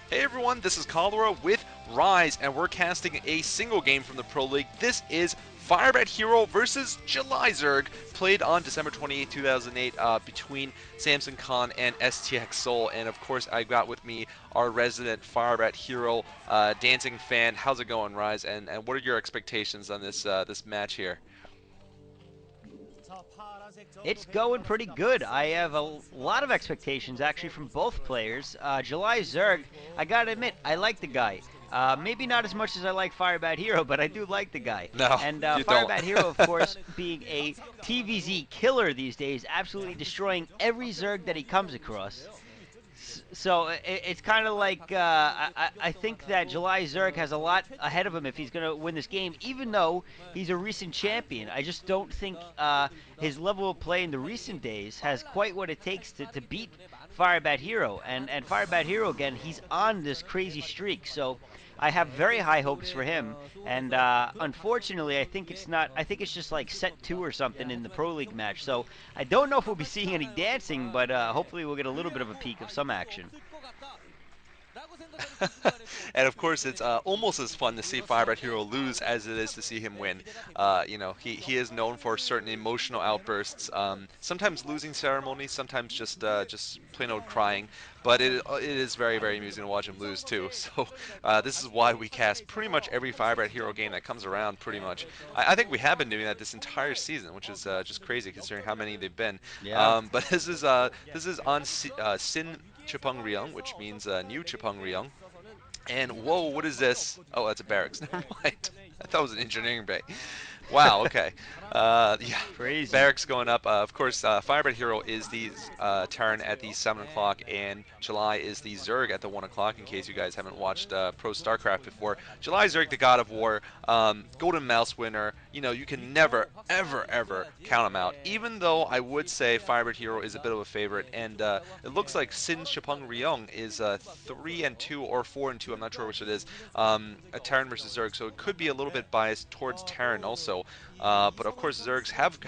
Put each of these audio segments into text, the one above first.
Hey everyone, this is Cholera with Rise, and we're casting a single game from the Pro League. This is Firebathero versus JulyZerg, played on December 28, 2008, between Samson Khan and STX Seoul. And of course, I got with me our resident Firebathero dancing fan. How's it going, Rise? And what are your expectations on this match here? It's going pretty good. I have a lot of expectations actually from both players. JulyZerg, I gotta admit, I like the guy. Maybe not as much as I like Firebathero, but I do like the guy. No, And you don't. Firebathero, of course, being a TVZ killer these days, absolutely destroying every Zerg that he comes across. So it's kind of like I think that JulyZerg has a lot ahead of him if he's going to win this game, even though he's a recent champion. I just don't think his level of play in the recent days has quite what it takes to beat Firebathero. And Firebathero, again, he's on this crazy streak. So I have very high hopes for him. And unfortunately, I think it's not. I think it's just like set two or something in the Pro League match. So I don't know if we'll be seeing any dancing, but hopefully we'll get a little bit of a peek of some action. And of course, it's almost as fun to see Firebathero lose as it is to see him win. He is known for certain emotional outbursts, sometimes losing ceremony, sometimes just plain old crying. But it is very, very amusing to watch him lose too. So this is why we cast pretty much every Firebathero game that comes around. Pretty much, I think we have been doing that this entire season, which is just crazy considering how many they've been. Yeah. But this is on Sin Chupung Ryeong, which means new Chupung Ryeong. And whoa, what is this? Oh, that's a barracks. Never mind. I thought it was an engineering bay. Wow. Okay. Yeah. Crazy. Barracks going up. Of course, Firebathero is the Terran at the 7 o'clock, and July is the Zerg at the 1 o'clock. In case you guys haven't watched Pro StarCraft before, JulyZerg, the God of War, Golden Mouse winner. You know, you can never, ever, ever count him out. Even though I would say Firebathero is a bit of a favorite, and it looks like Sin Shapung Ryong is 3-2 or 4-2. I'm not sure which it is. A Terran versus Zerg, so it could be a little bit biased towards Terran also. But of course, Zergs have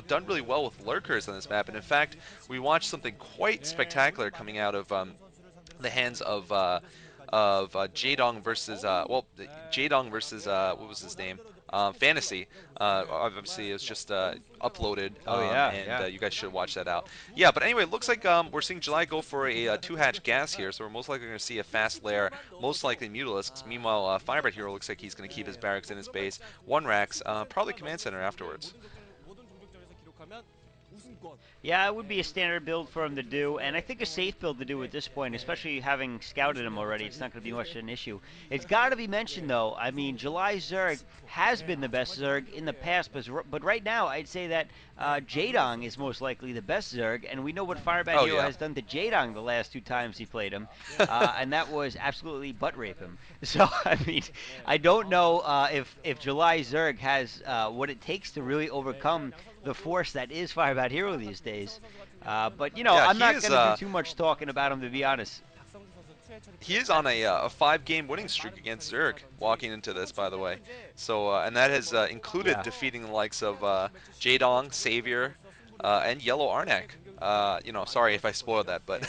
done really well with lurkers on this map, and in fact, we watched something quite spectacular coming out of the hands of Jaedong versus Jaedong versus what was his name? Fantasy. Obviously, it's just uploaded, Oh yeah, and yeah. you guys should watch that out. Yeah, but anyway, it looks like we're seeing July go for a two-hatch gas here, so we're most likely going to see a fast lair, most likely Mutalisks. Meanwhile, Firebathero looks like he's going to keep his barracks in his base, one racks, probably command center afterwards. Yeah, it would be a standard build for him to do, and I think a safe build to do at this point, especially having scouted him already. It's not going to be much of an issue. It's got to be mentioned, though. I mean, JulyZerg has been the best Zerg in the past, but right now, I'd say that Jaedong is most likely the best Zerg, and we know what Firebat Oh Hero yeah. has done to Jaedong the last two times he played him, and that was absolutely butt rape him. So, I mean, I don't know if JulyZerg has what it takes to really overcome the force that is Firebat Hero these days. But Yeah, I'm not gonna do too much talking about him to be honest. he is on a 5-game winning streak against Zerg walking into this, by the way. So, and that has included Yeah. defeating the likes of Jaedong, Savior, and Yellow Arnak. Sorry if I spoiled that, but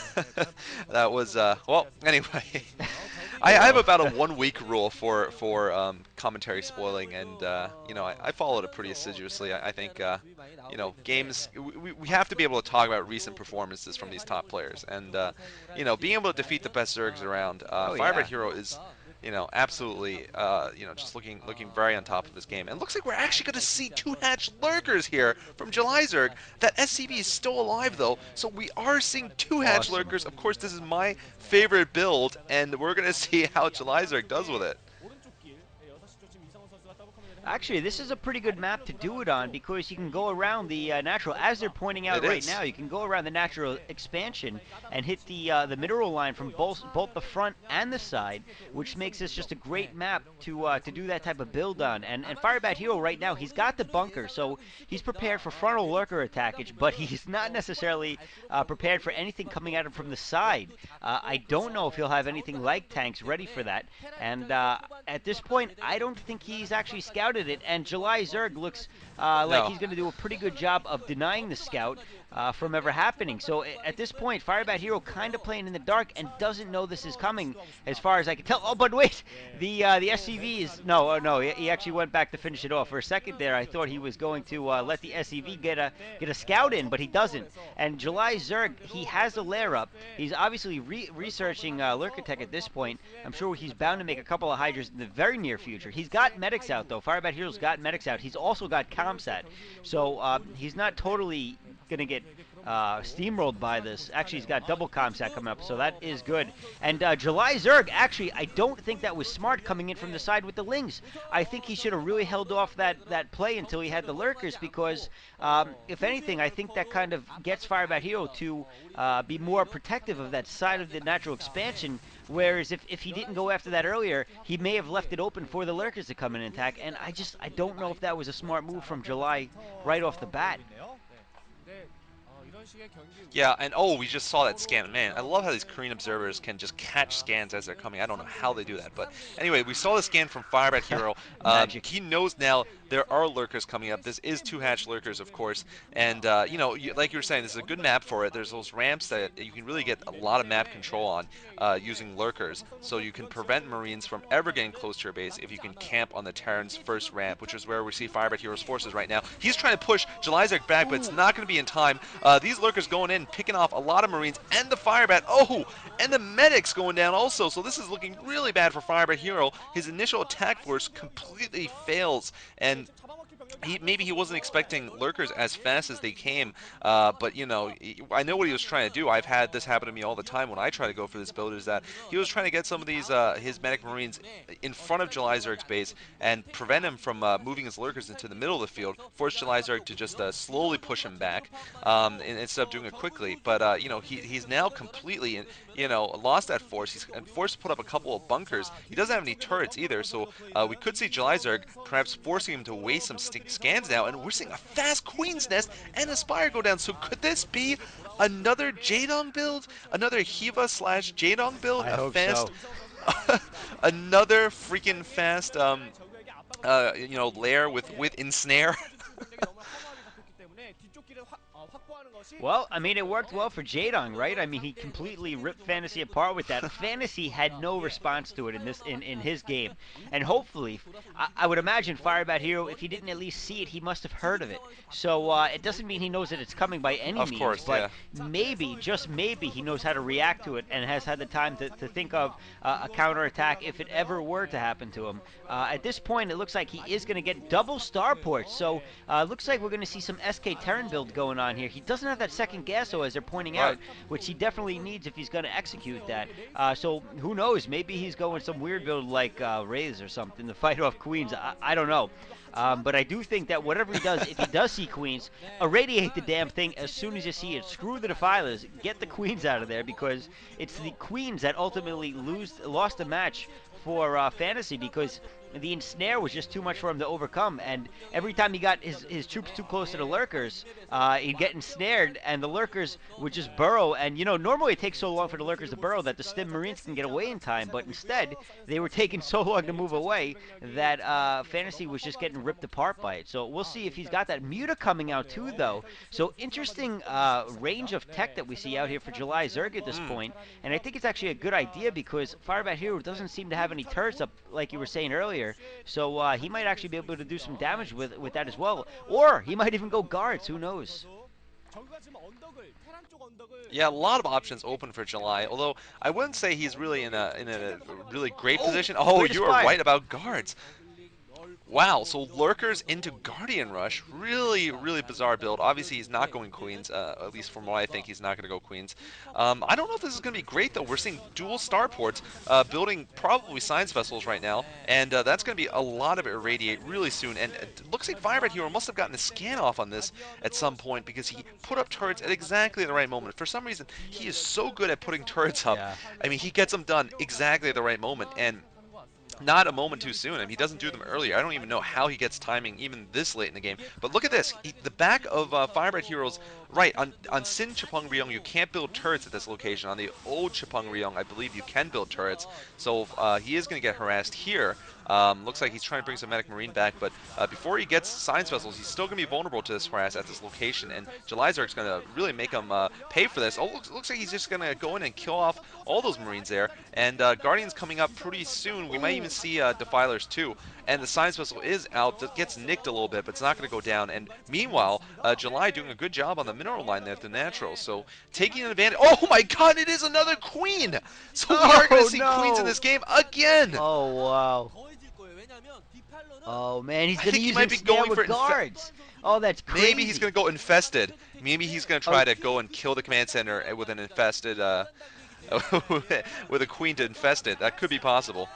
that was well. Anyway, I have Uh-oh. about a 1 week rule for commentary spoiling, and I followed it pretty assiduously. I think games we have to be able to talk about recent performances from these top players, and being able to defeat the best Zergs around. Oh Firebat yeah. Hero is absolutely, just looking very on top of his game. And it looks like we're actually going to see two hatch lurkers here from JulyZerg. That SCV is still alive though, so we are seeing two hatch Awesome. lurkers. Of course, this is my favorite build, and we're going to see how JulyZerg does with it. Actually, this is a pretty good map to do it on because you can go around the natural, as they're pointing It out right is. now, you can go around the natural expansion and hit the mineral line from both the front and the side, which makes this just a great map to do that type of build on. And Firebat Hero right now, he's got the bunker, so he's prepared for frontal lurker attackage, but he's not necessarily prepared for anything coming at him from the side. I don't know if he'll have anything like tanks ready for that, and at this point, I don't think he's actually scouted it, and JulyZerg looks like No. he's going to do a pretty good job of denying the scout. from ever happening. So at this point, Firebathero kind of playing in the dark and doesn't know this is coming, as far as I can tell. Oh, but wait, the SCV is no. He actually went back to finish it off. For a second there, I thought he was going to let the SCV get a scout in, but he doesn't. And July Zerg, he has a lair up. He's obviously researching Lurker Tech at this point. I'm sure he's bound to make a couple of Hydras in the very near future. He's got medics out though. Firebathero's got medics out. He's also got Comsat, so he's not totally going to get steamrolled by this. Actually, he's got double comsat coming up, so that is good. And July Zerg, actually, I don't think that was smart coming in from the side with the Lings. I think he should have really held off that play until he had the Lurkers, because if anything, I think that kind of gets Firebathero to be more protective of that side of the natural expansion. Whereas if he didn't go after that earlier, he may have left it open for the Lurkers to come in and attack. And I don't know if that was a smart move from July right off the bat. Yeah, and oh, we just saw that scan. Man, I love how these Korean observers can just catch scans as they're coming. I don't know how they do that, but anyway, we saw the scan from Firebathero. Magic. He knows now there are lurkers coming up. This is two-hatch lurkers, of course, and you know, like you were saying, this is a good map for it. There's those ramps that you can really get a lot of map control on using lurkers, so you can prevent Marines from ever getting close to your base if you can camp on the Terran's first ramp, which is where we see Firebathero's forces right now. He's trying to push JulyZerg back, but it's not going to be in time. These lurkers going in, picking off a lot of Marines, and the Firebat. Oh, and the medics going down also. So this is looking really bad for Firebathero. His initial attack force completely fails, and maybe he wasn't expecting lurkers as fast as they came, but you know, I know what he was trying to do. I've had this happen to me all the time when I try to go for this build, is that he was trying to get some of these his medic marines in front of JulyZerg's base and prevent him from moving his lurkers into the middle of the field, force JulyZerg to just slowly push him back instead of doing it quickly. But you know, he's now completely you know, lost that force. He's forced to put up a couple of bunkers. He doesn't have any turrets either, so we could see JulyZerg perhaps forcing him to waste some scans now, and we're seeing a fast Queen's Nest and a Spire go down. So could this be another Jaedong build? Another Hiva slash Jaedong build? I A hope fast, so. another freaking fast, you know, lair with ensnare. Well, I mean, it worked well for Jaedong, right? I mean, he completely ripped Fantasy apart with that. Fantasy had no response to it in his game, and hopefully, I would imagine Firebathero, if he didn't at least see it, he must have heard of it. So it doesn't mean he knows that it's coming by any Of means, course, but yeah. maybe, just maybe, he knows how to react to it and has had the time to think of a counterattack if it ever were to happen to him. At this point, it looks like he is going to get double starports, so it looks like we're going to see some SK Terran build going on here. He doesn't have that second Gasso, as they're pointing Right. out, which he definitely needs if he's going to execute that. So who knows? Maybe he's going some weird build like Rays or something to fight off Queens. I don't know. But I do think that whatever he does, if he does see Queens, irradiate the damn thing as soon as you see it. Screw the Defilers. Get the Queens out of there, because it's the Queens that ultimately lost the match for Fantasy, because the ensnare was just too much for him to overcome, and every time he got his troops too close to the lurkers, he'd get ensnared, and the lurkers would just burrow. And you know, normally it takes so long for the lurkers to burrow that the stim marines can get away in time, but instead they were taking so long to move away that Fantasy was just getting ripped apart by it. So we'll see if he's got that. Muta coming out too, though, so interesting range of tech that we see out here for JulyZerg at this point. And I think it's actually a good idea, because Firebathero doesn't seem to have any turrets up, like you were saying earlier. So he might actually be able to do some damage with that as well. Or he might even go guards, who knows? Yeah, a lot of options open for July, although I wouldn't say he's really in a really great position. Oh, Great you were Aspire. right about guards. Wow, so Lurkers into Guardian Rush. Really, really bizarre build. Obviously, he's not going Queens, at least from what I think, he's not going to go Queens. I don't know if this is going to be great, though. We're seeing dual starports building probably science vessels right now, and that's going to be a lot of irradiate really soon. And it looks like Firebathero must have gotten a scan off on this at some point, because he put up turrets at exactly the right moment. For some reason, he is so good at putting turrets up. Yeah. I mean, he gets them done exactly at the right moment, and not a moment too soon. I mean, he doesn't do them earlier. I don't even know how he gets timing even this late in the game. But look at this. The back of Firebathero's Right, on Sin Chupung Ryeong, you can't build turrets at this location. On the old Chupung Ryeong, I believe you can build turrets. So he is going to get harassed here. Looks like he's trying to bring some Medic Marine back, but before he gets Science Vessels, he's still going to be vulnerable to this harass at this location, and JulyZerg's going to really make him pay for this. Oh, looks like he's just going to go in and kill off all those Marines there, and Guardian's coming up pretty soon. We might even Ooh. see Defilers too, and the Science Vessel is out, gets nicked a little bit, but it's not going to go down, and meanwhile, July doing a good job on the mineral line there at the natural, so taking an advantage. Oh my god, it is another queen! So we are going to Oh see queens in no! this game again! Oh wow! Oh man, he's I gonna think he use might be ensnare going for with guards. Oh, that's maybe he's crazy. going to go infested. Maybe he's going to Oh, try to go and kill the command center with an infested, with a queen to infest it. That could be possible.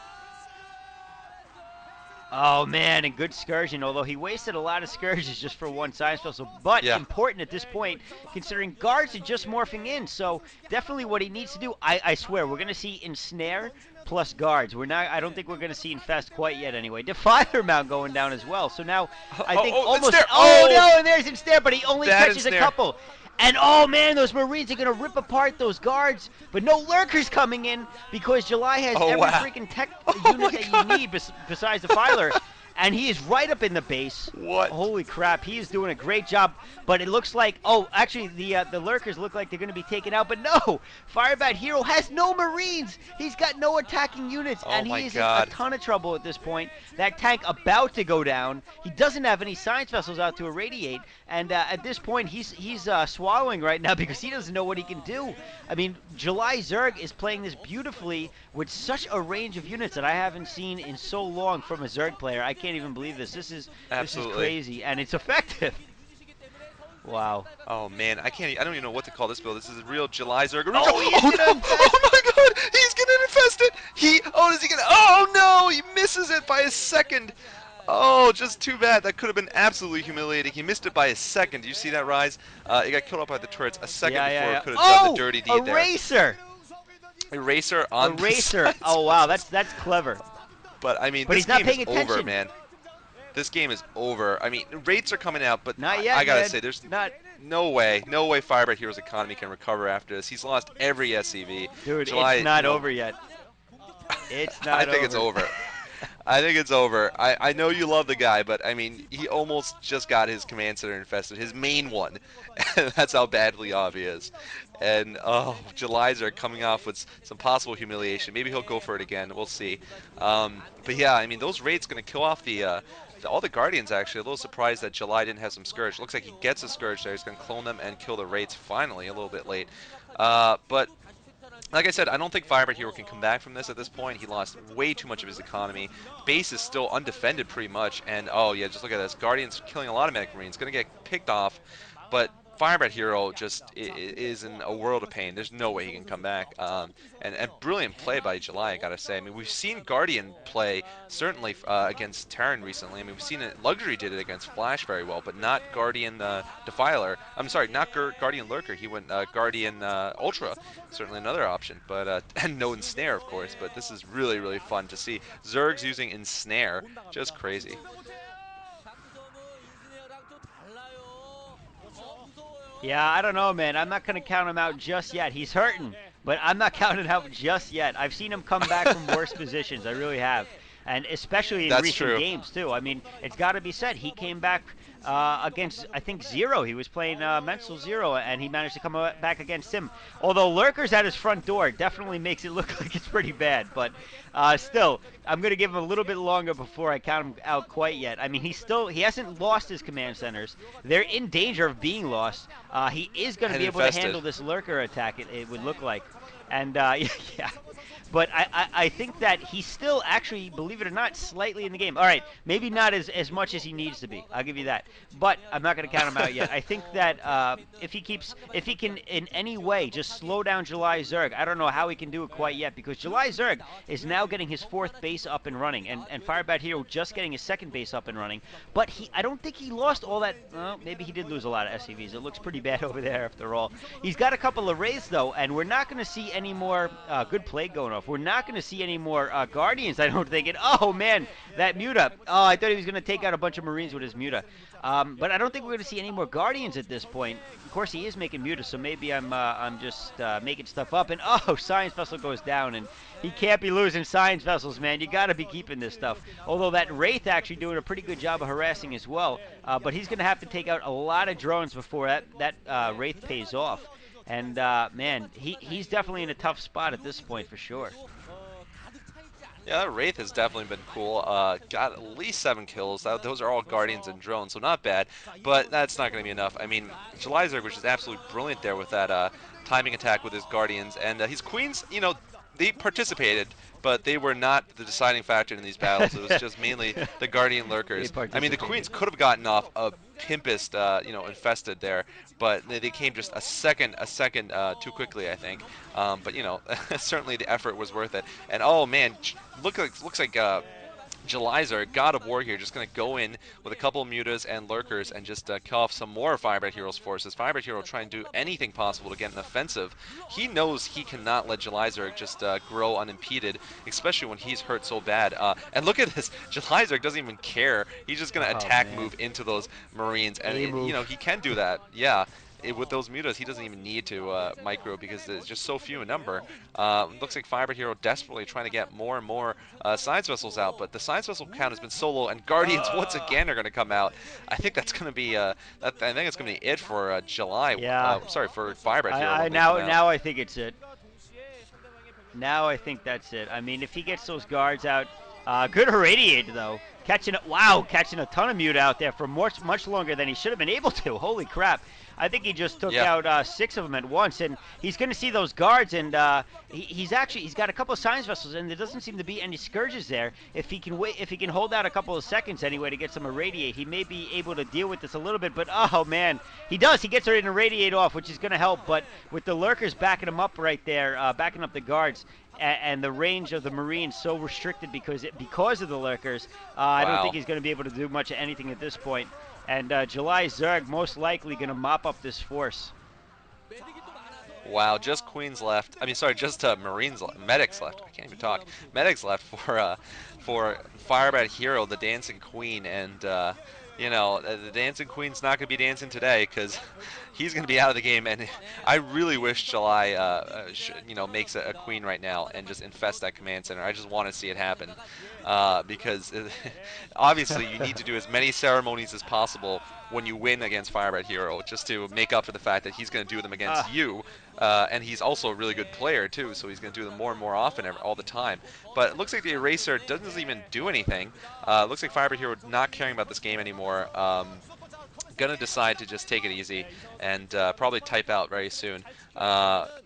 oh man, and good Scourgeon, although he wasted a lot of Scourges just for one science vessel. But Yeah. important at this point, considering guards are just morphing in. So definitely what he needs to do, I swear, we're going to see Ensnare plus guards. We're not. I don't think we're going to see Infest quite yet anyway. Defiler Mount going down as well. So now Oh, I think oh, it's almost. there. Oh Oh, no, and there's Ensnare, but he only that catches a ensnare. couple. And oh man, those Marines are going to rip apart those guards. But no lurkers coming in because July has Oh every wow. freaking tech Oh unit my that you god. need besides the Filer. And he is right up in the base. What? Holy crap, he is doing a great job. But it looks like, oh, actually, the lurkers look like they're going to be taken out. But no, Firebathero has no Marines. He's got no attacking units, Oh and my he is in a god. ton of trouble at this point. That tank about to go down. He doesn't have any science vessels out to irradiate, and at this point, he's swallowing right now because he doesn't know what he can do. I mean, JulyZerg is playing this beautifully with such a range of units that I haven't seen in so long from a Zerg player. I can't even believe this. This is Absolutely. crazy, and it's effective. Wow. Oh man, I don't even know what to call this build. This is a real JulyZerg. Oh Oh, he is gonna no! infest. Oh my god! He's gonna infest it! Is he gonna, oh no! He misses it by a second! Oh, just too bad. That could have been absolutely humiliating. He missed it by a second. Do you see that, Rise? It got killed off by the turrets a second Yeah, yeah, before yeah. it could have done the Oh, dirty deed there. eraser, Eraser on the eraser. sides. Oh wow, that's clever. But I mean, But this he's not game is paying over, attention. man. This game is over. I mean, rates are coming out, but Not I yet, gotta man. say, there's Not, no way Firebat Heroes economy can recover after this. He's lost every SCV. dude. It's July, not over yet. It's I not think it's over. over. I think it's over. I know you love the guy, but I mean, he almost just got his command center infested, his main one. And that's how badly off he is. And oh, July's are coming off with some possible humiliation. Maybe he'll go for it again. We'll see. But yeah, I mean, those raids gonna kill off all the Guardians. Actually, a little surprised that July didn't have some Scourge. Looks like he gets a Scourge there. He's gonna clone them and kill the raids finally. A little bit late. But like I said, I don't think Firebat Hero can come back from this at this point. He lost way too much of his economy. Base is still undefended pretty much. And oh yeah, just look at this. Guardian's killing a lot of Medic Marines. Gonna get picked off. But Firebat Hero just is in a world of pain. There's no way he can come back. And brilliant play by July, I gotta say. I mean, we've seen Guardian play certainly against Terran recently. I mean, we've seen it. Luxury did it against Flash very well, but not Guardian Defiler. I'm sorry, not Guardian Lurker. He went Guardian Ultra. Certainly another option, but and no Ensnare, of course. But this is really fun to see. Zerg's using Ensnare, just crazy. Yeah, I don't know, man. I'm not going to count him out just yet. He's hurting, but I'm not counting out just yet. I've seen him come back from worse positions. I really have. And especially in That's recent true. games, too. I mean, it's got to be said. He came back against, I think, Zero. He was playing Mental Zero, and he managed to come back against him. Although Lurker's at his front door definitely makes it look like it's pretty bad. But still, I'm going to give him a little bit longer before I count him out quite yet. I mean, he hasn't lost his command centers. They're in danger of being lost. He is going to And be able to infested. handle this Lurker attack, it would look like. And, yeah. But I think that he's still actually, believe it or not, slightly in the game. All right, maybe not as much as he needs to be. I'll give you that. But I'm not going to count him out yet. I think that if he can in any way just slow down JulyZerg, I don't know how he can do it quite yet because JulyZerg is now getting his fourth base up and running, and Firebat Hero just getting his second base up and running. But I don't think he lost all that. Well, maybe he did lose a lot of SCVs. It looks pretty bad over there after all. He's got a couple of raids though, and we're not going to see any more good play going off. We're not going to see any more Guardians, I don't think. And, oh, man, that Muta. Oh, I thought he was going to take out a bunch of Marines with his Muta. But I don't think we're going to see any more Guardians at this point. Of course, he is making Muta, so maybe I'm just making stuff up. And, oh, Science Vessel goes down. And he can't be losing Science Vessels, man. You got to be keeping this stuff. Although that Wraith actually doing a pretty good job of harassing as well. But he's going to have to take out a lot of drones before that Wraith pays off. And, man, he's definitely in a tough spot at this point for sure. Yeah, that Wraith has definitely been cool. Got at least 7 kills. Those are all Guardians and drones, so not bad. But that's not going to be enough. I mean, JulyZerg, which is absolutely brilliant there with that timing attack with his Guardians. And his Queens, you know, they participated, but they were not the deciding factor in these battles. It was just mainly the Guardian Lurkers. I mean, the Queens could have gotten off a pimpest, you know, infested there, but they came just a second too quickly, I think. But you know, certainly the effort was worth it. And oh man, looks like JulyZerg, God of War here, just going to go in with a couple of mutas and lurkers and just kill off some more Firebathero's forces. Firebathero trying to do anything possible to get an offensive. He knows he cannot let JulyZerg just grow unimpeded, especially when he's hurt so bad. And look at this, JulyZerg doesn't even care. He's just going to attack move into those Marines, and you know, he can do that. Yeah. With those mutas, he doesn't even need to micro because it's just so few in number. Looks like Firebathero desperately trying to get more and more science vessels out, but the science vessel count has been so low, and Guardians once again are going to come out. I think that's going to be I think it's going to be it for July. Yeah. Sorry, for Firebathero. Now I think it's it. Now I think that's it. I mean, if he gets those guards out, good irradiate though. Catching a ton of mute out there for much longer than he should have been able to. Holy crap. I think he just took out 6 of them at once, and he's going to see those guards, and he's got a couple of science vessels, and there doesn't seem to be any scourges there. If he can hold out a couple of seconds anyway to get some irradiate, he may be able to deal with this a little bit. But oh man, he does. He gets an irradiate off, which is going to help. But with the lurkers backing him up right there, backing up the guards, and the range of the Marines so restricted because of the lurkers, I don't think he's going to be able to do much of anything at this point. And JulyZerg most likely going to mop up this force. Wow, just Queens left. I mean, sorry, just Marines, medics left. I can't even talk. Medics left for Firebathero, the Dancing Queen, and you know, the Dancing Queen's not going to be dancing today because he's going to be out of the game. And I really wish July, you know, makes a queen right now and just infests that command center. I just want to see it happen because obviously you need to do as many ceremonies as possible when you win against Firebathero, just to make up for the fact that he's going to do them against you. And he's also a really good player too, so he's going to do them more and more often, all the time. But it looks like the Eraser doesn't even do anything. Looks like Firebathero not caring about this game anymore. Gonna decide to just take it easy and probably type out very soon. Well,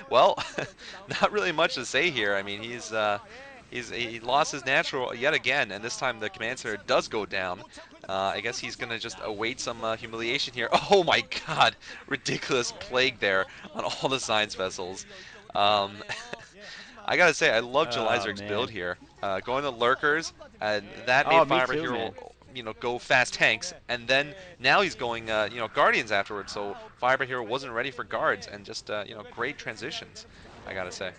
not really much to say here. I mean, he lost his natural yet again, and this time the command center does go down. I guess he's going to just await some humiliation here. Oh my god, ridiculous plague there on all the science vessels. I gotta say, I love JulyZerg's build here. Going to lurkers, and that made Firebathero, you know, go fast tanks, and then now he's going, you know, Guardians afterwards. So Firebathero wasn't ready for guards, and just, you know, great transitions, I gotta say.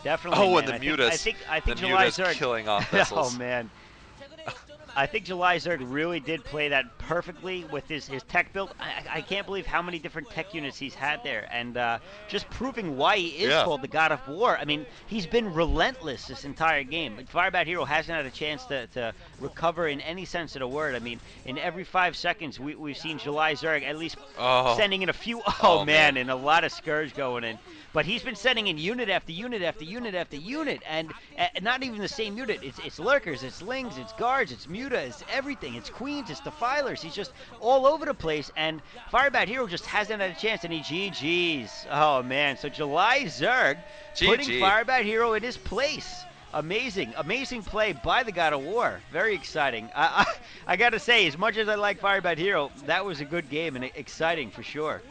Definitely. Oh, man. and the mutas. I think the mutas killing off vessels. Oh man. I think JulyZerg really did play that perfectly with his tech build. I can't believe how many different tech units he's had there, and just proving why he is called the God of War. I mean, he's been relentless this entire game. Firebathero hasn't had a chance to recover in any sense of the word. I mean, in every 5 seconds, we've seen JulyZerg at least sending in a few, man, and a lot of Scourge going in. But he's been sending in unit after unit after unit after unit, and not even the same unit. It's lurkers, it's lings, it's guards, it's muta, it's everything. It's queens, it's defilers. He's just all over the place, and Firebathero just hasn't had a chance, and he GG's. Oh, man. So JulyZerg putting Firebathero in his place. Amazing, amazing play by the God of War. Very exciting. I got to say, as much as I like Firebathero, that was a good game and exciting for sure.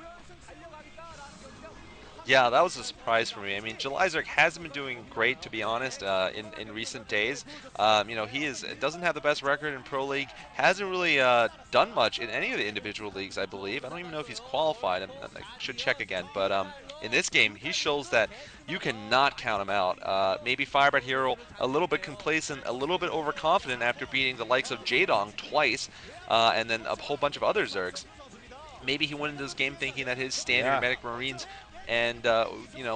Yeah, that was a surprise for me. I mean, JulyZerg hasn't been doing great, to be honest, in recent days. He doesn't have the best record in Pro League. Hasn't really done much in any of the individual leagues, I believe. I don't even know if he's qualified. I should check again. But in this game, he shows that you cannot count him out. Maybe Firebathero a little bit complacent, a little bit overconfident after beating the likes of Jadong twice, and then a whole bunch of other Zergs. Maybe he went into this game thinking that his standard Yeah. Medic Marines and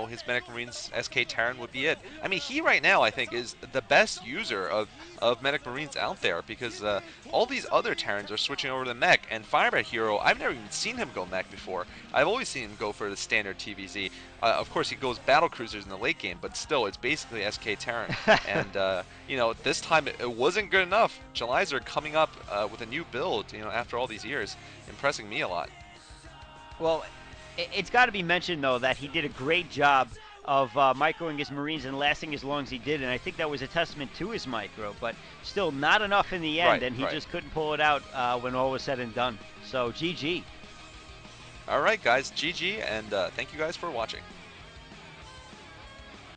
his Medic Marines SK Terran would be it. I mean, he right now I think is the best user of Medic Marines out there because all these other Terrans are switching over to Mech, and Firebat Hero I've never even seen him go Mech before. I've always seen him go for the standard TVZ. Of course, he goes battle cruisers in the late game, but still, it's basically SK Terran. And this time it wasn't good enough. JulyZerg coming up with a new build, after all these years, impressing me a lot. Well, it's got to be mentioned though that he did a great job of microing his Marines and lasting as long as he did, and I think that was a testament to his micro. But still, not enough in the end, Right, and he right. just couldn't pull it out when all was said and done. So GG. All right, guys, GG, and thank you guys for watching.